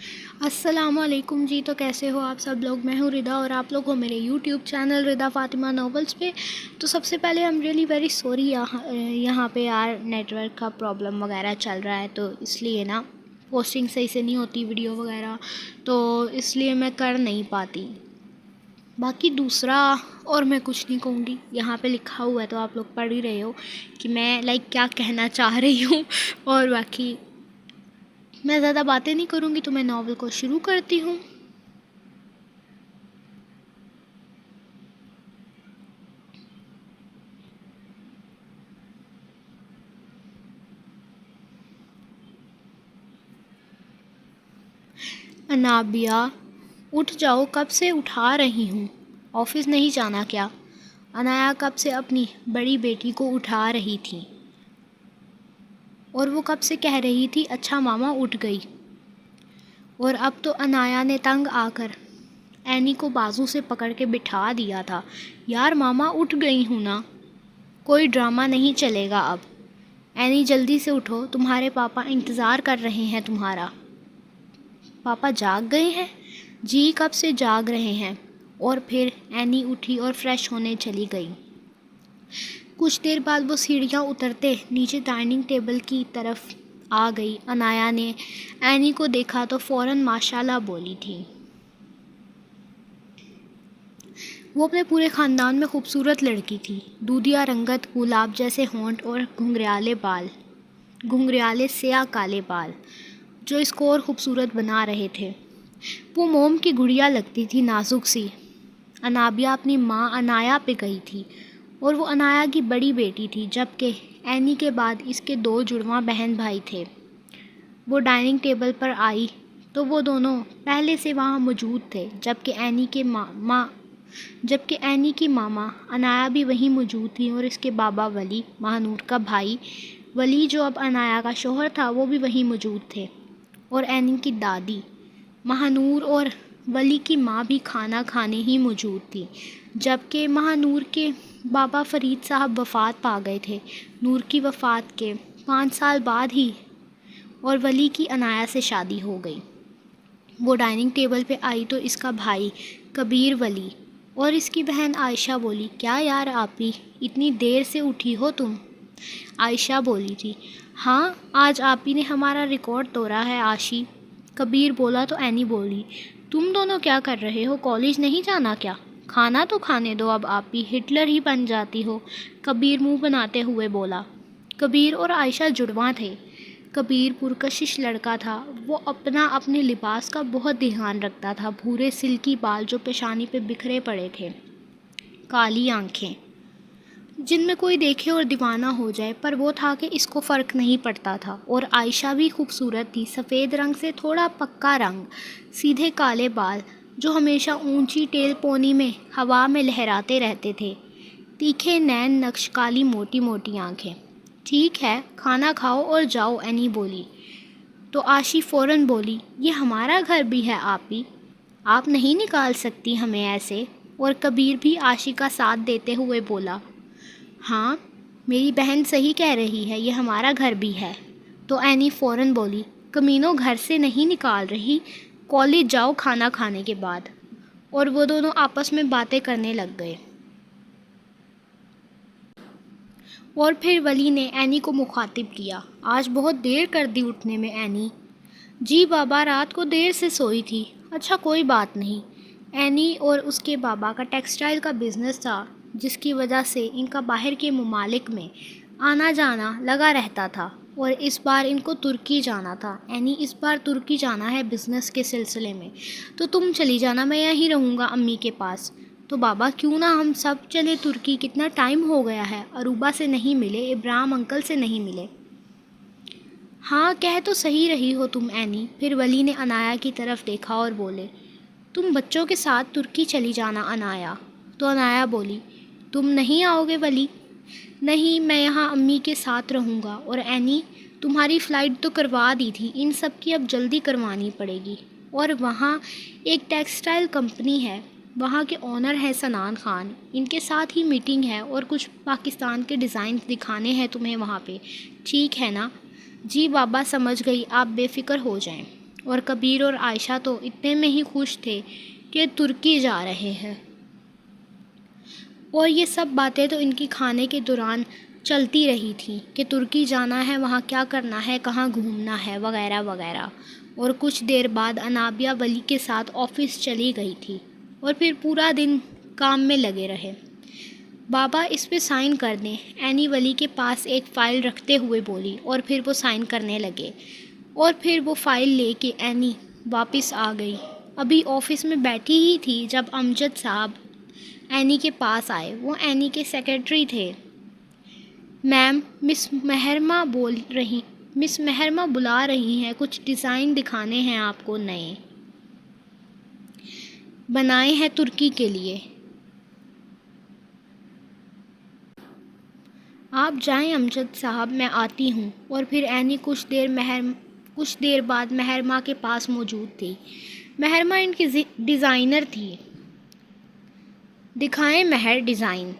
السلام علیکم جی، تو کیسے ہو آپ سب لوگ؟ میں ہوں ردا اور آپ لوگ ہو میرے یوٹیوب چینل ردا فاطمہ ناولز پہ۔ تو سب سے پہلے ایم ریئلی ویری سوری، یہاں پہ یار نیٹ ورک کا پرابلم وغیرہ چل رہا ہے، تو اس لیے نا پوسٹنگ صحیح سے نہیں ہوتی ویڈیو وغیرہ، تو اس لیے میں کر نہیں پاتی۔ باقی دوسرا اور میں کچھ نہیں کہوں گی، یہاں پہ لکھا ہوا ہے تو آپ لوگ پڑھ ہی رہے ہو کہ میں کیا کہنا چاہ رہی ہوں۔ اور باقی میں زیادہ باتیں نہیں کروں گی، تو میں ناول کو شروع کرتی ہوں۔ انابیہ، اٹھ جاؤ، کب سے اٹھا رہی ہوں، آفس نہیں جانا کیا؟ انایا کب سے اپنی بڑی بیٹی کو اٹھا رہی تھی، اور وہ کب سے کہہ رہی تھی اچھا ماما اٹھ گئی۔ اور اب تو انایا نے تنگ آ کر اینی کو بازو سے پکڑ کے بٹھا دیا تھا۔ یار ماما اٹھ گئی ہوں نا، کوئی ڈرامہ نہیں چلے گا اب۔ اینی جلدی سے اٹھو، تمہارے پاپا انتظار کر رہے ہیں تمہارا۔ پاپا جاگ گئے ہیں؟ جی کب سے جاگ رہے ہیں۔ اور پھر اینی اٹھی اور فریش ہونے چلی گئی۔ کچھ دیر بعد وہ سیڑھیاں اترتے نیچے ڈائننگ ٹیبل کی طرف آ گئی۔ انایا نے اینی کو دیکھا تو فوراً ماشاءاللہ بولی تھی۔ وہ اپنے پورے خاندان میں خوبصورت لڑکی تھی، دودھیا رنگت، گلاب جیسے ہونٹ اور گھنگریالے سیاہ کالے بال جو اس کو اور خوبصورت بنا رہے تھے۔ وہ موم کی گڑیا لگتی تھی، نازک سی۔ انابیہ اپنی ماں انایا پہ گئی تھی، اور وہ انایا کی بڑی بیٹی تھی، جبکہ اینی کے بعد اس کے 2 جڑواں بہن بھائی تھے۔ وہ ڈائننگ ٹیبل پر آئی تو وہ دونوں پہلے سے وہاں موجود تھے، جبکہ اینی کی ماما انایا بھی وہیں موجود تھی، اور اس کے بابا ولی، مہانور کا بھائی ولی جو اب انایا کا شوہر تھا، وہ بھی وہیں موجود تھے، اور اینی کی دادی مہانور اور ولی کی ماں بھی کھانا کھانے ہی موجود تھی، جبکہ مہانور کے بابا فرید صاحب وفات پا گئے تھے نور کی وفات کے 5 سال بعد ہی، اور ولی کی انایا سے شادی ہو گئی۔ وہ ڈائننگ ٹیبل پہ آئی تو اس کا بھائی کبیر ولی اور اس کی بہن عائشہ بولی، کیا یار آپی، اتنی دیر سے اٹھی ہو تم؟ عائشہ بولی تھی، ہاں آج آپی نے ہمارا ریکارڈ توڑا ہے آشی۔ کبیر بولا تو اینی بولی، تم دونوں کیا کر رہے ہو، کالج نہیں جانا کیا؟ کھانا تو کھانے دو اب آپی، ہٹلر ہی بن جاتی ہو، کبیر منہ بناتے ہوئے بولا۔ کبیر اور عائشہ جڑواں تھے۔ کبیر پرکشش لڑکا تھا، وہ اپنے لباس کا بہت دھیان رکھتا تھا، بھورے سلکی بال جو پیشانی پہ بکھرے پڑے تھے، کالی آنکھیں جن میں کوئی دیکھے اور دیوانہ ہو جائے، پر وہ تھا کہ اس کو فرق نہیں پڑتا تھا۔ اور عائشہ بھی خوبصورت تھی، سفید رنگ سے تھوڑا پکا رنگ، سیدھے کالے بال جو ہمیشہ اونچی ٹیل پونی میں ہوا میں لہراتے رہتے تھے، تیکھے نین نقش، کالی موٹی موٹی آنکھیں۔ ٹھیک ہے کھانا کھاؤ اور جاؤ، اینی بولی تو آشی فوراً بولی، یہ ہمارا گھر بھی ہے آپی، آپ نہیں نکال سکتی ہمیں ایسے۔ اور کبیر بھی آشی کا ساتھ دیتے ہوئے بولا، ہاں میری بہن صحیح کہہ رہی ہے، یہ ہمارا گھر بھی ہے۔ تو اینی فوراً بولی، کمینوں گھر سے نہیں نکال رہی، کالج جاؤ کھانا کھانے کے بعد۔ اور وہ دونوں آپس میں باتیں کرنے لگ گئے۔ اور پھر ولی نے اینی کو مخاطب کیا، آج بہت دیر کر دی اٹھنے میں اینی۔ جی بابا رات کو دیر سے سوئی تھی۔ اچھا کوئی بات نہیں۔ اینی اور اس کے بابا کا ٹیکسٹائل کا بزنس تھا، جس کی وجہ سے ان کا باہر کے ممالک میں آنا جانا لگا رہتا تھا، اور اس بار ان کو ترکی جانا تھا۔ اینی اس بار ترکی جانا ہے بزنس کے سلسلے میں، تو تم چلی جانا، میں یہیں رہوں گا امی کے پاس۔ تو بابا کیوں نہ ہم سب چلے ترکی، کتنا ٹائم ہو گیا ہے، اروبا سے نہیں ملے، ابراہیم انکل سے نہیں ملے۔ ہاں کہہ تو صحیح رہی ہو تم اینی۔ پھر ولی نے انایا کی طرف دیکھا اور بولے، تم بچوں کے ساتھ ترکی چلی جانا انایا۔ تو انایا بولی، تم نہیں آؤ گے ولی؟ نہیں میں یہاں امی کے ساتھ رہوں گا۔ اور اینی تمہاری فلائٹ تو کروا دی تھی، ان سب کی اب جلدی کروانی پڑے گی۔ اور وہاں ایک ٹیکسٹائل کمپنی ہے، وہاں کے اونر ہیں سنان خان، ان کے ساتھ ہی میٹنگ ہے، اور کچھ پاکستان کے ڈیزائنز دکھانے ہیں تمہیں وہاں پہ، ٹھیک ہے نا؟ جی بابا سمجھ گئی، آپ بے فکر ہو جائیں۔ اور کبیر اور عائشہ تو اتنے میں ہی خوش تھے کہ ترکی جا رہے ہیں، اور یہ سب باتیں تو ان کی کھانے کے دوران چلتی رہی تھیں کہ ترکی جانا ہے، وہاں کیا کرنا ہے، کہاں گھومنا ہے، وغیرہ وغیرہ۔ اور کچھ دیر بعد انابیہ ولی کے ساتھ آفس چلی گئی تھی اور پھر پورا دن کام میں لگے رہے۔ بابا اس پہ سائن کر دیں، اینی ولی کے پاس ایک فائل رکھتے ہوئے بولی، اور پھر وہ سائن کرنے لگے، اور پھر وہ فائل لے کے اینی واپس آ گئی۔ ابھی آفس میں بیٹھی ہی تھی جب امجد صاحب اینی کے پاس آئے۔ وہ اینی کے سیکرٹری تھے۔ میم، مس مہرما بلا رہی ہیں، کچھ ڈیزائن دکھانے ہیں آپ کو، نئے بنائے ہیں ترکی کے لیے۔ آپ جائیں امجد صاحب، میں آتی ہوں۔ اور پھر اینی کچھ دیر بعد مہرما کے پاس موجود تھی۔ مہرما ان کی ڈیزائنر تھی۔ دکھائیں مہر ڈیزائن۔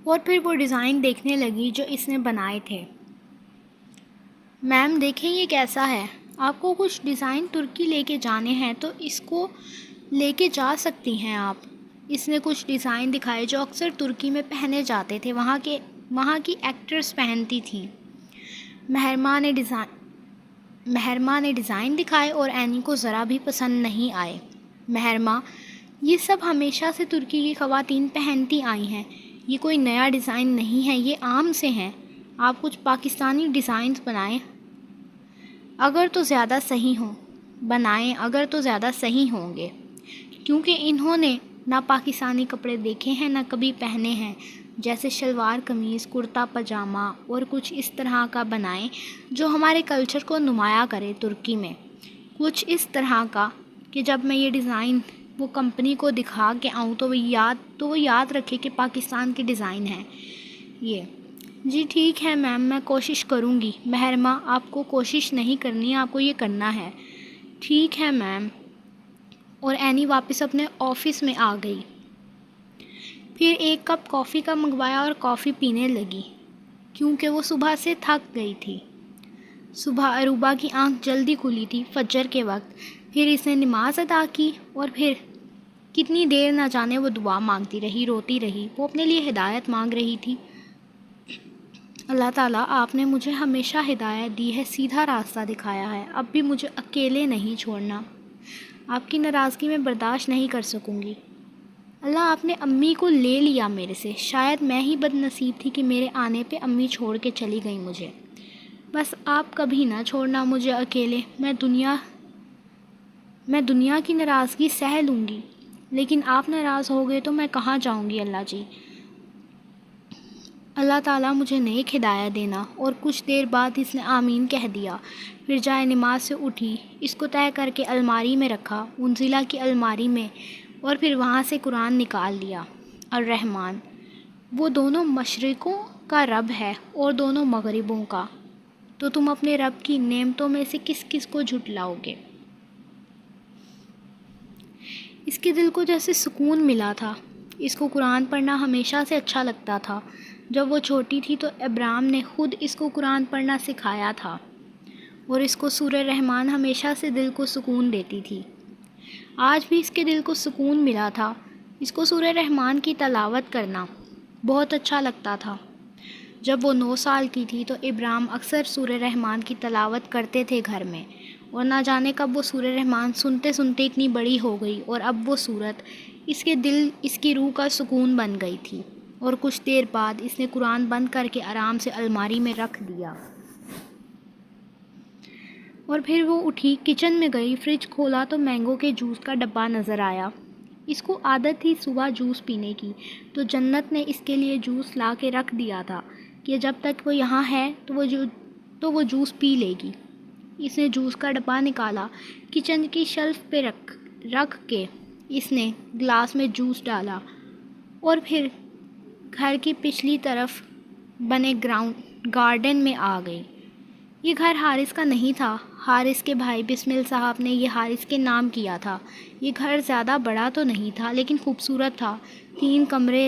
اور پھر وہ ڈیزائن دیکھنے لگی جو اس نے بنائے تھے۔ میم دیکھیں یہ کیسا ہے، آپ کو کچھ ڈیزائن ترکی لے کے جانے ہیں تو اس کو لے کے جا سکتی ہیں آپ۔ اس نے کچھ ڈیزائن دکھائے جو اکثر ترکی میں پہنے جاتے تھے، وہاں کی ایکٹرز پہنتی تھیں۔ مہرما نے ڈیزائن دکھائے اور اینی کو ذرا بھی پسند نہیں آئے۔ مہرما، یہ سب ہمیشہ سے ترکی کی خواتین پہنتی آئی ہیں، یہ کوئی نیا ڈیزائن نہیں ہے، یہ عام سے ہیں۔ آپ کچھ پاکستانی ڈیزائنز بنائیں اگر تو زیادہ صحیح ہوں گے، کیونکہ انہوں نے نہ پاکستانی کپڑے دیکھے ہیں نہ کبھی پہنے ہیں، جیسے شلوار قمیض، کرتا پاجامہ اور کچھ اس طرح کا بنائیں جو ہمارے کلچر کو نمایاں کرے ترکی میں، کچھ اس طرح کا کہ جب میں یہ ڈیزائن وہ کمپنی کو دکھا کے آؤں تو وہ یاد رکھے کہ پاکستان کے ڈیزائن ہیں یہ۔ جی ٹھیک ہے میم، میں کوشش کروں گی۔ مہرما، آپ کو کوشش نہیں کرنی، آپ کو یہ کرنا ہے۔ ٹھیک ہے میم۔ اور اینی واپس اپنے آفس میں آ گئی۔ پھر ایک کپ کافی کا منگوایا اور کافی پینے لگی، کیونکہ وہ صبح سے تھک گئی تھی۔ صبح اروبا کی آنکھ جلدی کھلی تھی، فجر کے وقت۔ پھر اس نے نماز ادا کی اور پھر کتنی دیر نہ جانے وہ دعا مانگتی رہی، روتی رہی۔ وہ اپنے لیے ہدایت مانگ رہی تھی۔ اللہ تعالیٰ، آپ نے مجھے ہمیشہ ہدایت دی ہے، سیدھا راستہ دکھایا ہے، اب بھی مجھے اکیلے نہیں چھوڑنا۔ آپ کی ناراضگی میں برداشت نہیں کر سکوں گی۔ اللہ، آپ نے امی کو لے لیا میرے سے، شاید میں ہی بد نصیب تھی کہ میرے آنے پہ امی چھوڑ کے چلی گئی مجھے۔ بس آپ کبھی نہ چھوڑنا مجھے اکیلے، میں دنیا کی ناراضگی سہ لوں گی، لیکن آپ ناراض ہو گئے تو میں کہاں جاؤں گی اللہ جی۔ اللہ تعالیٰ مجھے نیک ہدایت دینا۔ اور کچھ دیر بعد اس نے آمین کہہ دیا۔ پھر جائے نماز سے اٹھی، اس کو طے کر کے الماری میں رکھا، انزلہ کی الماری میں، اور پھر وہاں سے قرآن نکال لیا۔ الرحمن، وہ دونوں مشرقوں کا رب ہے اور دونوں مغربوں کا، تو تم اپنے رب کی نعمتوں میں سے کس کس کو جھٹلاؤ گے؟ اس کے دل کو جیسے سکون ملا تھا۔ اس کو قرآن پڑھنا ہمیشہ سے اچھا لگتا تھا۔ جب وہ چھوٹی تھی تو ابرام نے خود اس کو قرآن پڑھنا سکھایا تھا، اور اس کو سورہ رحمان ہمیشہ سے دل کو سکون دیتی تھی۔ آج بھی اس کے دل کو سکون ملا تھا۔ اس کو سورہ رحمان کی تلاوت کرنا بہت اچھا لگتا تھا۔ جب وہ 9 سال کی تھی تو ابرام اکثر سورہ رحمان کی تلاوت کرتے تھے گھر میں، اور نہ جانے کب وہ سورہ رحمان سنتے سنتے اتنی بڑی ہو گئی اور اب وہ سورت اس کے دل، اس کی روح کا سکون بن گئی تھی۔ اور کچھ دیر بعد اس نے قرآن بند کر کے آرام سے الماری میں رکھ دیا۔ اور پھر وہ اٹھی، کچن میں گئی، فریج کھولا تو مینگو کے جوس کا ڈبہ نظر آیا۔ اس کو عادت تھی صبح جوس پینے کی، تو جنت نے اس کے لیے جوس لا کے رکھ دیا تھا کہ جب تک وہ یہاں ہے تو وہ جوس پی لے گی۔ اس نے جوس کا ڈبہ نکالا، کچن کی شیلف پہ رکھ کے اس نے گلاس میں جوس ڈالا، اور پھر گھر کی پچھلی طرف بنے گارڈن میں آ گئی۔ یہ گھر حارث کا نہیں تھا، حارث کے بھائی بسمل صاحب نے یہ حارث کے نام کیا تھا۔ یہ گھر زیادہ بڑا تو نہیں تھا لیکن خوبصورت تھا۔ 3 کمرے،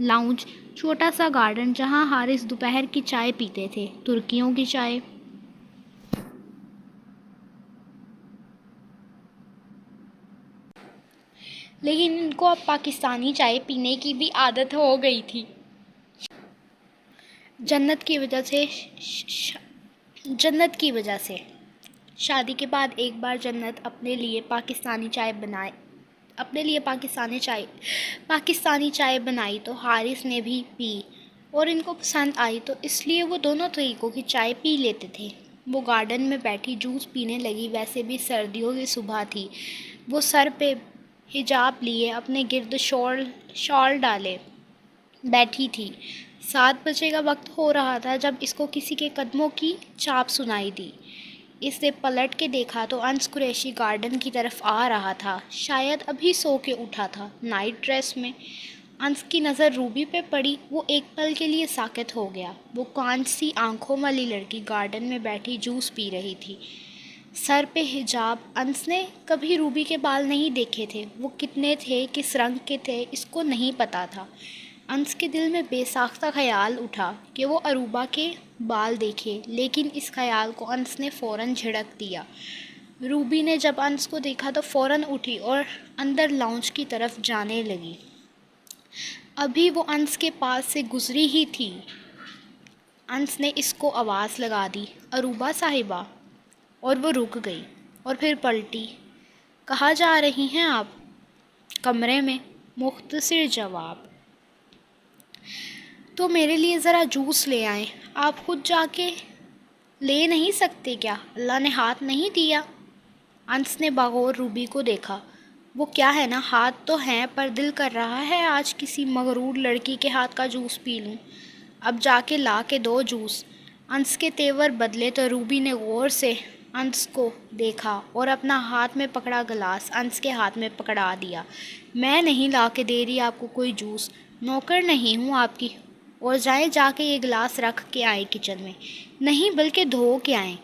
لاؤنج، چھوٹا سا گارڈن جہاں حارث دوپہر کی چائے پیتے تھے، ترکیوں کی چائے۔ لیکن ان کو اب پاکستانی چائے پینے کی بھی عادت ہو گئی تھی۔ جنت کی وجہ سے شادی کے بعد ایک بار جنت اپنے لیے پاکستانی چائے بنائی تو حارث نے بھی پی اور ان کو پسند آئی، تو اس لیے وہ دونوں طریقوں کی چائے پی لیتے تھے۔ وہ گارڈن میں بیٹھی جوس پینے لگی۔ ویسے بھی سردیوں کی صبح تھی، وہ سر پہ حجاب لیے اپنے گرد شال ڈالے بیٹھی تھی۔ 7 بجے کا وقت ہو رہا تھا جب اس کو کسی کے قدموں کی چاپ سنائی دی۔ اس نے پلٹ کے دیکھا تو انس قریشی گارڈن کی طرف آ رہا تھا، شاید ابھی سو کے اٹھا تھا، نائٹ ڈریس میں۔ انس کی نظر روبی پہ پڑی، وہ ایک پل کے لیے ساکت ہو گیا۔ وہ کانچ سی آنکھوں والی لڑکی گارڈن میں بیٹھی جوس پی رہی تھی، سر پہ حجاب۔ انس نے کبھی روبی کے بال نہیں دیکھے تھے، وہ کتنے تھے، کس رنگ کے تھے، اس کو نہیں پتا تھا۔ انس کے دل میں بے ساختہ خیال اٹھا کہ وہ اروبا کے بال دیکھے، لیکن اس خیال کو انس نے فوراً جھڑک دیا۔ روبی نے جب انس کو دیکھا تو فوراً اٹھی اور اندر لاؤنج کی طرف جانے لگی۔ ابھی وہ انس کے پاس سے گزری ہی تھی، انس نے اس کو آواز لگا دی، اروبا صاحبہ، اور وہ رک گئی اور پھر پلٹی۔ کہاں جا رہی ہیں آپ؟ کمرے میں۔ مختصر جواب۔ تو میرے لیے ذرا جوس لے آئیں۔ آپ خود جا کے لے نہیں سکتے کیا؟ اللہ نے ہاتھ نہیں دیا؟ انس نے بغور روبی کو دیکھا۔ وہ کیا ہے نا، ہاتھ تو ہیں، پر دل کر رہا ہے آج کسی مغرور لڑکی کے ہاتھ کا جوس پی لوں۔ اب جا کے لا کے دو جوس۔ انس کے تیور بدلے تو روبی نے غور سے انس کو دیکھا اور اپنا ہاتھ میں پکڑا گلاس انس کے ہاتھ میں پکڑا دیا۔ میں نہیں لا کے دے رہی آپ کو کوئی جوس، نوکر نہیں ہوں آپ کی، اور جائیں جا کے یہ گلاس رکھ کے آئیں کچن میں۔ نہیں، بلکہ دھو کے آئیں۔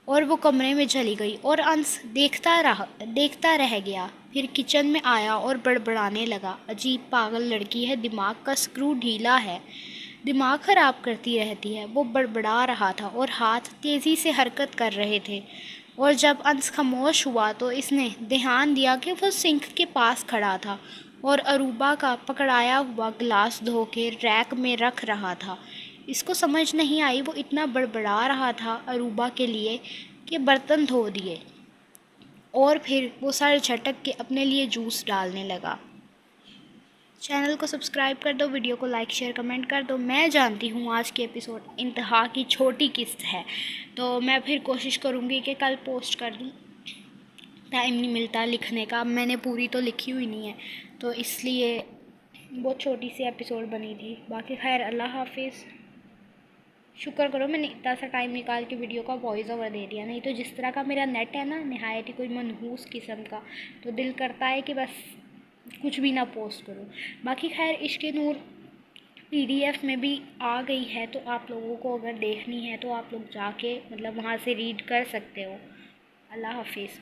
اور وہ کمرے میں چلی گئی اور انس دیکھتا رہ گیا۔ پھر کچن میں آیا اور بڑبڑانے لگا، عجیب پاگل لڑکی ہے، دماغ کا سکرو ڈھیلا ہے، دماغ خراب کرتی رہتی ہے۔ وہ بڑبڑا رہا تھا اور ہاتھ تیزی سے حرکت کر رہے تھے، اور جب انس خاموش ہوا تو اس نے دھیان دیا کہ وہ سنک کے پاس کھڑا تھا اور اروبا کا پکڑایا ہوا گلاس دھو کے ریک میں رکھ رہا تھا۔ اس کو سمجھ نہیں آئی وہ اتنا بڑبڑا رہا تھا اروبا کے لیے کہ برتن دھو دیے، اور پھر وہ سر جھٹک کے اپنے لیے جوس ڈالنے لگا۔ چینل کو سبسکرائب کر دو، ویڈیو کو لائک شیئر کمنٹ کر دو۔ میں جانتی ہوں آج کی ایپیسوڈ انتہا کی چھوٹی قسط ہے، تو میں پھر کوشش کروں گی کہ کل پوسٹ کر دوں۔ ٹائم نہیں ملتا لکھنے کا، میں نے پوری تو لکھی ہوئی نہیں ہے، تو اس لیے بہت چھوٹی سی ایپیسوڈ بنی تھی۔ باقی خیر، اللہ حافظ۔ شکر کرو میں نے اتنا سا ٹائم نکال کے ویڈیو کا وائس اوور دے دیا، نہیں تو جس طرح کا میرا نیٹ ہے نا، نہایت ہی کوئی منحوس قسم کا، تو دل کرتا ہے کہ بس کچھ بھی نہ پوسٹ کروں۔ باقی خیر، عشق نور PDF میں بھی آ گئی ہے، تو آپ لوگوں کو اگر دیکھنی ہے تو آپ لوگ جا کے وہاں سے ریڈ کر سکتے ہو۔ اللہ حافظ۔